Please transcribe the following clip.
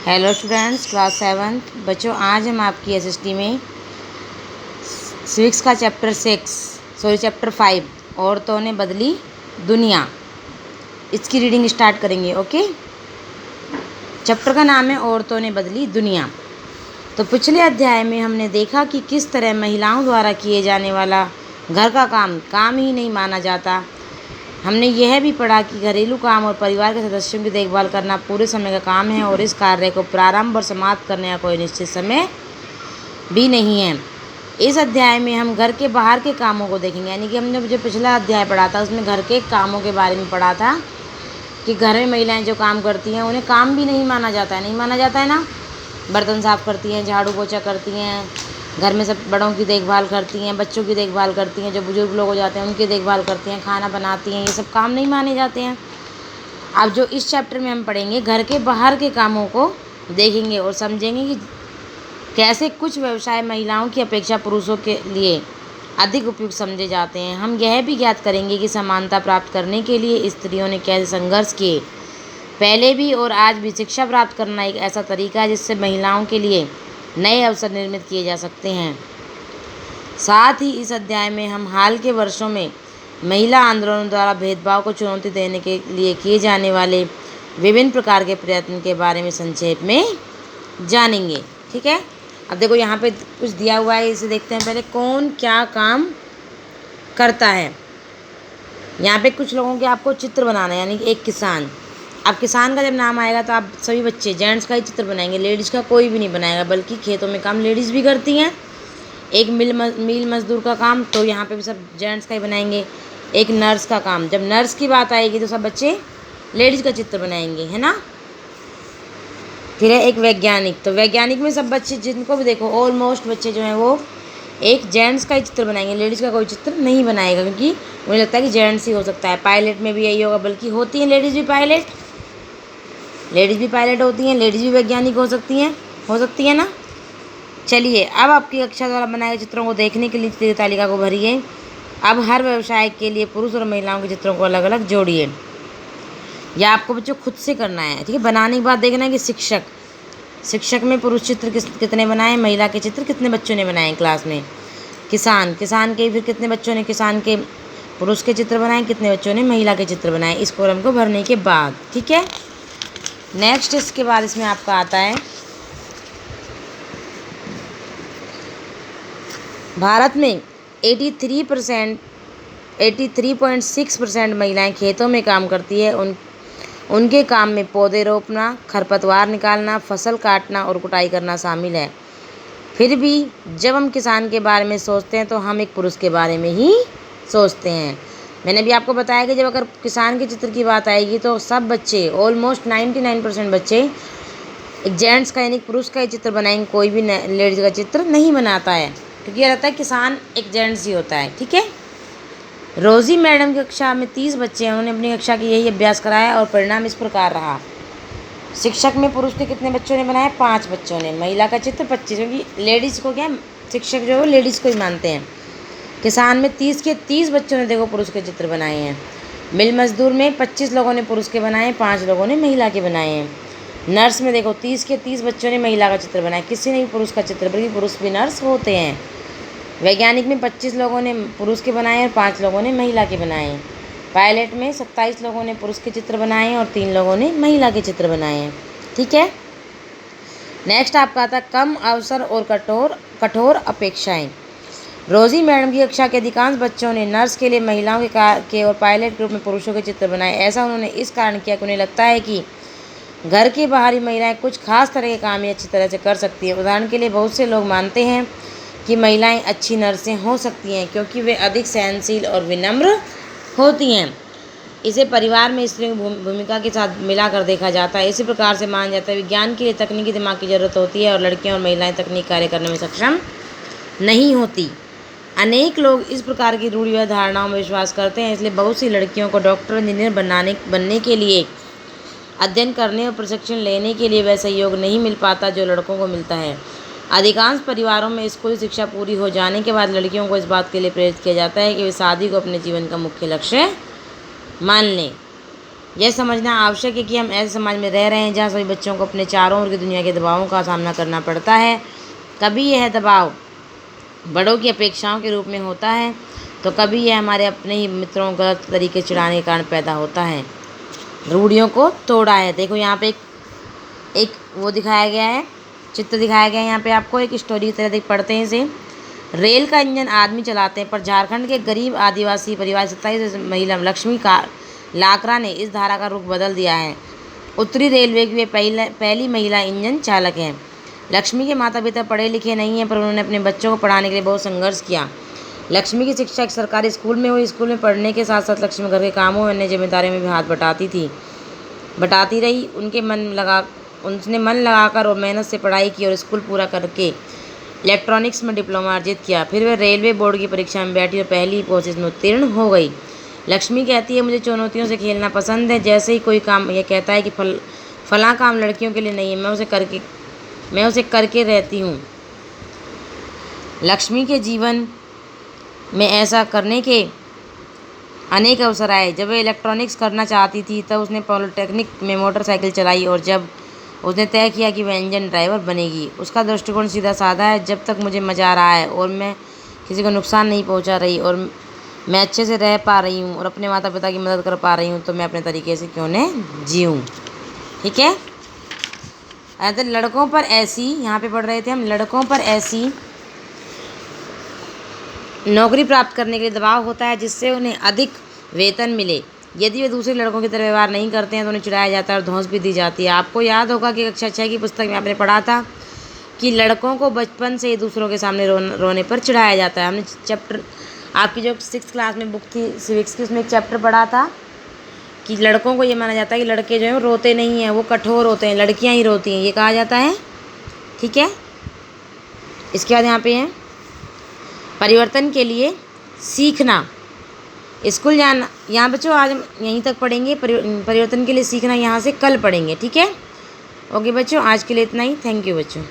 Hello students, class 7 बच्चों, आज हम आपकी एसएसटी में सिविक्स का चैप्टर 5 औरतों ने बदली दुनिया, इसकी रीडिंग स्टार्ट करेंगे। ओके, चैप्टर का नाम है औरतों ने बदली दुनिया। तो पिछले अध्याय में हमने देखा कि किस तरह महिलाओं द्वारा किए जाने वाला घर का काम ही नहीं माना जाता। हमने यह भी पढ़ा कि घरेलू काम और परिवार के सदस्यों की देखभाल करना पूरे समय का काम है और इस कार्य को प्रारंभ और समाप्त करने का कोई निश्चित समय भी नहीं है। इस अध्याय में हम घर के बाहर के कामों को देखेंगे, यानी कि हमने जो पिछला अध्याय पढ़ा था उसमें घर के कामों के बारे में पढ़ा था कि घर में महिलाएं जो काम करती हैं उन्हें काम भी नहीं माना जाता है ना। बर्तन साफ़ करती हैं, झाड़ू पोछा करती हैं, घर में सब बड़ों की देखभाल करती हैं, बच्चों की देखभाल करती हैं, जो बुजुर्ग लोग हो जाते हैं उनकी देखभाल करती हैं, खाना बनाती हैं, ये सब काम नहीं माने जाते हैं। अब जो इस चैप्टर में हम पढ़ेंगे घर के बाहर के कामों को देखेंगे और समझेंगे कि कैसे कुछ व्यवसाय महिलाओं की अपेक्षा पुरुषों के लिए अधिक उपयुक्त समझे जाते हैं। हम यह भी ज्ञात करेंगे कि समानता प्राप्त करने के लिए स्त्रियों ने कैसे संघर्ष किए। पहले भी और आज भी शिक्षा प्राप्त करना एक ऐसा तरीका है जिससे महिलाओं के लिए नए अवसर निर्मित किए जा सकते हैं। साथ ही इस अध्याय में हम हाल के वर्षों में महिला आंदोलनों द्वारा भेदभाव को चुनौती देने के लिए किए जाने वाले विभिन्न प्रकार के प्रयत्न के बारे में संक्षेप में जानेंगे। ठीक है, अब देखो यहाँ पे कुछ दिया हुआ है, इसे देखते हैं पहले। कौन क्या काम करता है। यहाँ पे कुछ लोगों के आपको चित्र बनाना है, यानी कि एक किसान। अब किसान का जब नाम आएगा तो आप सभी बच्चे जेंट्स का ही चित्र बनाएंगे, लेडीज़ का कोई भी नहीं बनाएगा, बल्कि खेतों में काम लेडीज़ भी करती हैं। एक मिल मजदूर का काम तो यहाँ पे भी सब जेंट्स का ही बनाएंगे। एक नर्स का काम, जब नर्स की बात आएगी तो सब बच्चे लेडीज़ का चित्र बनाएंगे, है ना। फिर है एक वैज्ञानिक, तो वैज्ञानिक में सब बच्चे जिनको भी देखो ऑलमोस्ट बच्चे जो हैं वो एक जेंट्स का ही चित्र बनाएंगे, लेडीज़ का कोई चित्र नहीं बनाएगा, क्योंकि मुझे लगता है कि जेंट्स ही हो सकता है। पायलट में भी यही होगा, बल्कि होती हैं लेडीज़ भी पायलट होती हैं, लेडीज़ भी वैज्ञानिक हो सकती हैं ना। चलिए, अब आपकी कक्षा द्वारा बनाए गए चित्रों को देखने के लिए चित्र तालिका को भरिए। अब हर व्यवसाय के लिए पुरुष और महिलाओं के चित्रों को अलग अलग जोड़िए। यह आपको बच्चों खुद से करना है, ठीक है। बनाने के बाद देखना है कि शिक्षक में पुरुष चित्र कितने बनाए, महिला के चित्र कितने बच्चों ने बनाए क्लास में। किसान के फिर कितने बच्चों ने किसान के पुरुष के चित्र बनाए, कितने बच्चों ने महिला के चित्र बनाए, इस कॉलम को भरने के बाद। ठीक है, नेक्स्ट इसके बाद इसमें आपका आता है भारत में 83.6% महिलाएं खेतों में काम करती है। उनके काम में पौधे रोपना, खरपतवार निकालना, फसल काटना और कुटाई करना शामिल है। फिर भी जब हम किसान के बारे में सोचते हैं तो हम एक पुरुष के बारे में ही सोचते हैं। मैंने भी आपको बताया कि जब अगर किसान के चित्र की बात आएगी तो सब बच्चे ऑलमोस्ट 99% बच्चे एक जेंट्स का यानी पुरुष का ही चित्र बनाएंगे, कोई भी लेडीज़ का चित्र नहीं बनाता है, क्योंकि यह रहता है किसान एक जेंट्स ही होता है। ठीक है, रोज़ी मैडम की कक्षा में 30 बच्चे हैं, उन्होंने अपनी कक्षा की यही अभ्यास कराया और परिणाम इस प्रकार रहा। शिक्षक में पुरुष के कितने बच्चों ने बनाए, 5 बच्चों ने। महिला का चित्र 25, क्योंकि लेडीज़ को क्या शिक्षक जो है लेडीज़ को ही मानते हैं। किसान में 30 के 30 बच्चों ने देखो पुरुष के चित्र बनाए हैं। मिल मजदूर में 25 लोगों ने पुरुष के बनाए, 5 लोगों ने महिला के बनाए हैं। नर्स में देखो 30 के 30 बच्चों ने महिला का चित्र बनाया, किसी ने भी पुरुष का चित्र, बल्कि पुरुष भी नर्स होते हैं। वैज्ञानिक में 25 लोगों ने पुरुष के बनाए और 5 लोगों ने महिला के बनाए हैं। पायलट में 27 लोगों ने पुरुष के चित्र बनाए हैं और 3 लोगों ने महिला के चित्र बनाए हैं। ठीक है, नेक्स्ट आपका आता है कम अवसर और कठोर अपेक्षाएं। रोज़ी मैडम की कक्षा के अधिकांश बच्चों ने नर्स के लिए महिलाओं के और पायलट के रूप में पुरुषों के चित्र बनाए। ऐसा उन्होंने इस कारण किया कि उन्हें लगता है कि घर की बाहरी महिलाएं कुछ खास तरह के काम ही अच्छी तरह से कर सकती हैं। उदाहरण के लिए बहुत से लोग मानते हैं कि महिलाएं अच्छी नर्सें हो सकती हैं क्योंकि वे अधिक सहनशील और विनम्र होती हैं। इसे परिवार में स्त्रियों की भूमिका के साथ मिलाकर देखा जाता है। इसी प्रकार से माना जाता है विज्ञान के लिए तकनीकी दिमाग की ज़रूरत होती है और लड़कियां और महिलाएं तकनीक कार्य करने में सक्षम नहीं होती। अनेक लोग इस प्रकार की रूढ़िवादी धारणाओं में विश्वास करते हैं, इसलिए बहुत सी लड़कियों को डॉक्टर इंजीनियर बनने के लिए अध्ययन करने और प्रशिक्षण लेने के लिए वह सहयोग नहीं मिल पाता जो लड़कों को मिलता है। अधिकांश परिवारों में स्कूली शिक्षा पूरी हो जाने के बाद लड़कियों को इस बात के लिए प्रेरित किया जाता है कि वे शादी को अपने जीवन का मुख्य लक्ष्य मान लें। यह समझना आवश्यक है कि हम ऐसे समाज में रह रहे हैं जहाँ सभी बच्चों को अपने चारों ओर की दुनिया के दबावों का सामना करना पड़ता है। कभी यह दबाव बड़ों की अपेक्षाओं के रूप में होता है, तो कभी यह हमारे अपने ही मित्रों को गलत तरीके चिढ़ाने के कारण पैदा होता है। रूढ़ियों को तोड़ा है। देखो यहाँ पे एक वो दिखाया गया है, चित्र दिखाया गया है यहाँ पे आपको, एक स्टोरी की तरह देख पढ़ते हैं इसे। रेल का इंजन आदमी चलाते हैं, पर झारखंड के गरीब आदिवासी परिवार 27 महिला लक्ष्मी का लाकरा ने इस धारा का रुख बदल दिया है। उत्तरी रेलवे की वे पहली महिला इंजन चालक हैं। लक्ष्मी के माता पिता पढ़े लिखे नहीं हैं, पर उन्होंने अपने बच्चों को पढ़ाने के लिए बहुत संघर्ष किया। लक्ष्मी की शिक्षा एक सरकारी स्कूल में हुई। स्कूल में पढ़ने के साथ साथ लक्ष्मी घर के कामों और अन्य जिम्मेदारियों में भी हाथ बटाती रही। उसने मन लगाकर और मेहनत से पढ़ाई की और स्कूल पूरा करके इलेक्ट्रॉनिक्स में डिप्लोमा अर्जित किया। फिर वह रेलवे बोर्ड की परीक्षा में बैठी और पहली प्रोसेस में उत्तीर्ण हो गई। लक्ष्मी कहती है, मुझे चुनौतियों से खेलना पसंद है। जैसे ही कोई काम यह कहता है कि फलां काम लड़कियों के लिए नहीं है, मैं उसे करके रहती हूँ। लक्ष्मी के जीवन में ऐसा करने के अनेक अवसर आए। जब वह इलेक्ट्रॉनिक्स करना चाहती थी तब उसने पॉलिटेक्निक में मोटरसाइकिल चलाई, और जब उसने तय किया कि वह इंजन ड्राइवर बनेगी। उसका दृष्टिकोण सीधा साधा है, जब तक मुझे मज़ा आ रहा है और मैं किसी को नुकसान नहीं पहुंचा रही और मैं अच्छे से रह पा रही हूँ और अपने माता पिता की मदद कर पा रही हूँ, तो मैं अपने तरीके से क्यों न जीऊँ। ठीक है। तो लड़कों पर ऐसी, यहाँ पे पढ़ रहे थे हम, लड़कों पर ऐसी नौकरी प्राप्त करने के लिए दबाव होता है जिससे उन्हें अधिक वेतन मिले। यदि वे दूसरे लड़कों की तरह व्यवहार नहीं करते हैं तो उन्हें चिढ़ाया जाता है और धौंस भी दी जाती है। आपको याद होगा कि कक्षा 6 की पुस्तक में आपने पढ़ा था कि लड़कों को बचपन से ही दूसरों के सामने रोने पर चिढ़ाया जाता है। हमने चैप्टर, आपकी जो 6th क्लास में बुक थी सिविक्स की, उसमें एक चैप्टर पढ़ा था कि लड़कों को ये माना जाता है कि लड़के जो हैं वो रोते नहीं हैं, वो कठोर होते हैं, लड़कियाँ ही रोती हैं, ये कहा जाता है। ठीक है। इसके बाद यहाँ पे है परिवर्तन के लिए सीखना। स्कूल जाना, यहाँ बच्चों आज हम यहीं तक पढ़ेंगे। परिवर्तन के लिए सीखना यहाँ से कल पढ़ेंगे। ठीक है। ओके बच्चों, आज के लिए इतना ही। थैंक यू बच्चों।